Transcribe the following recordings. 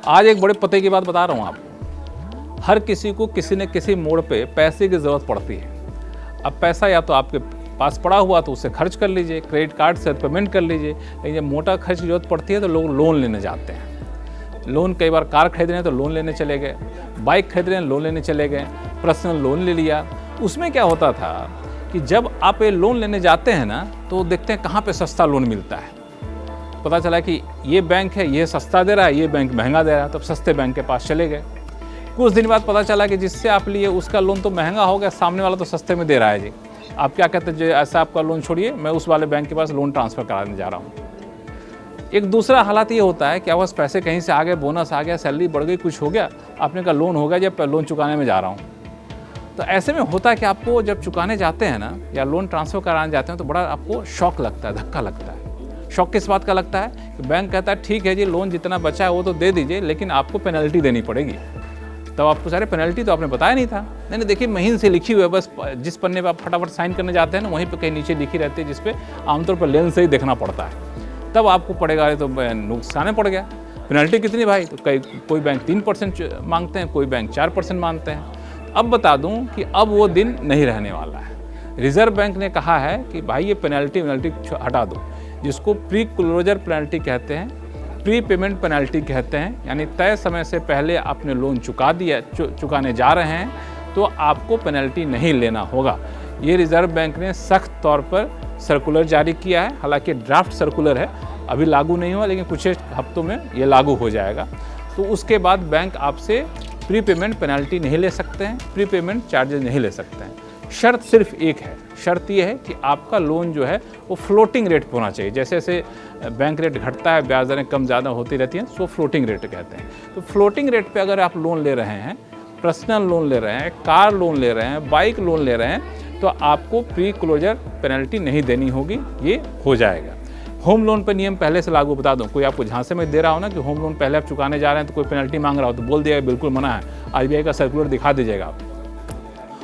आज एक बड़े पते की बात बता रहा हूँ आपको। हर किसी को किसी न किसी मोड़ पे पैसे की ज़रूरत पड़ती है। अब पैसा या तो आपके पास पड़ा हुआ तो उसे खर्च कर लीजिए, क्रेडिट कार्ड से पेमेंट कर लीजिए। लेकिन जब मोटा खर्च की जरूरत पड़ती है तो लोग लोन लेने जाते हैं। लोन, कई बार कार खरीद रहे हैं तो लोन लेने चले गए, बाइक खरीद रहे हैं लोन लेने चले गए, पर्सनल लोन ले लिया। उसमें क्या होता था कि जब आप ये लोन लेने जाते हैं ना तो देखते हैं कहाँ पे सस्ता लोन मिलता है। पता चला कि ये बैंक है, ये सस्ता दे रहा है, ये बैंक महंगा दे रहा है, तब सस्ते बैंक के पास चले गए। कुछ दिन बाद पता चला कि जिससे आप लिए उसका लोन तो महंगा हो गया, सामने वाला तो सस्ते में दे रहा है जी। आप क्या कहते हैं, जो ऐसा आपका लोन छोड़िए, मैं उस वाले बैंक के पास लोन ट्रांसफ़र कराने जा रहा हूँ। एक दूसरा हालात ये होता है कि आप बस पैसे कहीं से आ गए, बोनस आ गया, सैलरी बढ़ गई, कुछ हो गया, आपने कहा लोन हो गया, जब लोन चुकाने में जा रहा हूँ। तो ऐसे में होता है कि आपको जब चुकाने जाते हैं ना या लोन ट्रांसफ़र कराने जाते हैं तो बड़ा आपको शॉक लगता है, धक्का लगता है। शॉक किस बात का लगता है कि बैंक कहता है ठीक है जी, लोन जितना बचा है वो तो दे दीजिए, लेकिन आपको पेनल्टी देनी पड़ेगी। तब आपको सारे पेनल्टी तो आपने बताया नहीं था। नहीं, देखिए महीन से लिखी हुई है, बस जिस पन्ने पर आप फटाफट साइन करने जाते हैं ना वहीं पे कहीं नीचे लिखी रहती है, जिस पे आमतौर पर लेन से ही देखना पड़ता है। तब आपको पड़ेगा, तो नुकसान पड़ गया। पेनल्टी कितनी भाई? तो कोई बैंक 3% मांगते हैं, कोई बैंक 4% मांगते हैं। अब बता दूं कि अब वो दिन नहीं रहने वाला है। रिजर्व बैंक ने कहा है कि भाई ये पेनल्टी हटा दो, जिसको प्री क्लोजर पेनल्टी कहते हैं, प्री पेमेंट पेनल्टी कहते हैं। यानी तय समय से पहले आपने लोन चुकाने जा रहे हैं तो आपको पेनल्टी नहीं लेना होगा। ये रिजर्व बैंक ने सख्त तौर पर सर्कुलर जारी किया है। हालांकि ड्राफ्ट सर्कुलर है, अभी लागू नहीं हुआ, लेकिन कुछ हफ्तों में ये लागू हो जाएगा। तो उसके बाद बैंक आपसे प्री पेमेंट पेनल्टी नहीं ले सकते हैं, प्री पेमेंट चार्जेस नहीं ले सकते हैं। शर्त सिर्फ एक है, शर्त ये है कि आपका लोन जो है वो फ्लोटिंग रेट पर होना चाहिए। जैसे जैसे बैंक रेट घटता है, ब्याज दरें कम ज़्यादा होती रहती हैं, सो फ्लोटिंग रेट कहते हैं। तो फ्लोटिंग रेट पे अगर आप लोन ले रहे हैं, पर्सनल लोन ले रहे हैं, कार लोन ले रहे हैं, बाइक लोन ले रहे हैं, तो आपको प्री क्लोजर पेनल्टी नहीं देनी होगी, ये हो जाएगा। होम लोन पर नियम पहले से लागू, बता दूं, कोई आपको झांसे में दे रहा हो ना कि होम लोन पहले आप चुकाने जा रहे हैं तो कोई पेनल्टी मांग रहा हो तो बोल दिया बिल्कुल मना है, आरबीआई का सर्कुलर दिखा दीजिएगा आप।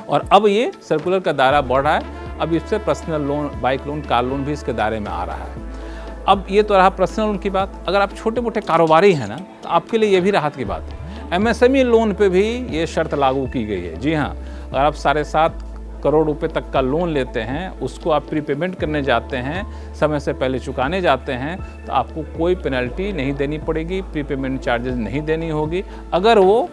और अब ये सर्कुलर का दायरा बढ़ रहा है, अब इससे personal loan, bike loan, car loan भी इसके दायरे में आ रहा है। अब ये तो रहा पर्सनल लोन की बात। अगर आप छोटे मोटे कारोबारी हैं ना तो आपके लिए ये भी राहत की बात है। एमएसएमई लोन पे भी ये शर्त लागू की गई है। जी हाँ, अगर आप 7.5 करोड़ रुपए तक का लोन लेते हैं, उसको आप प्री पेमेंट करने जाते हैं, समय से पहले चुकाने जाते हैं, तो आपको कोई पेनल्टी नहीं देनी पड़ेगी, प्री पेमेंट चार्जेस नहीं देनी होगी, अगर वो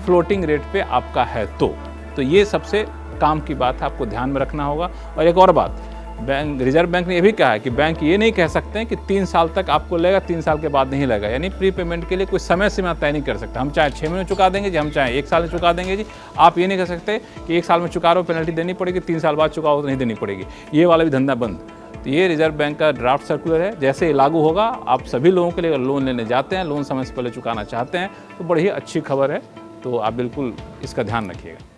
फ्लोटिंग रेट पे आपका है तो ये सबसे काम की बात है, आपको ध्यान में रखना होगा। और एक और बात, रिजर्व बैंक ने यह भी कहा है कि बैंक ये नहीं कह सकते हैं कि 3 साल तक आपको लगेगा, 3 साल के बाद नहीं लगेगा। यानी प्री पेमेंट के लिए कोई समय सीमा तय नहीं कर सकता। हम चाहे 6 महीने चुका देंगे जी, हम चाहे 1 साल में चुका देंगे जी। आप ये नहीं कह सकते कि 1 साल में चुका रहे हो पेनल्टी देनी पड़ेगी, 3 साल बाद चुकाओ तो नहीं देनी पड़ेगी। ये वाला भी धंधा बंद। तो ये रिजर्व बैंक का ड्राफ्ट सर्कुलर है, जैसे ये लागू होगा आप सभी लोगों के लिए, अगर लोन लेने जाते हैं, लोन समय से पहले चुकाना चाहते हैं, तो बड़ी ही अच्छी खबर है। तो आप बिल्कुल इसका ध्यान रखिएगा।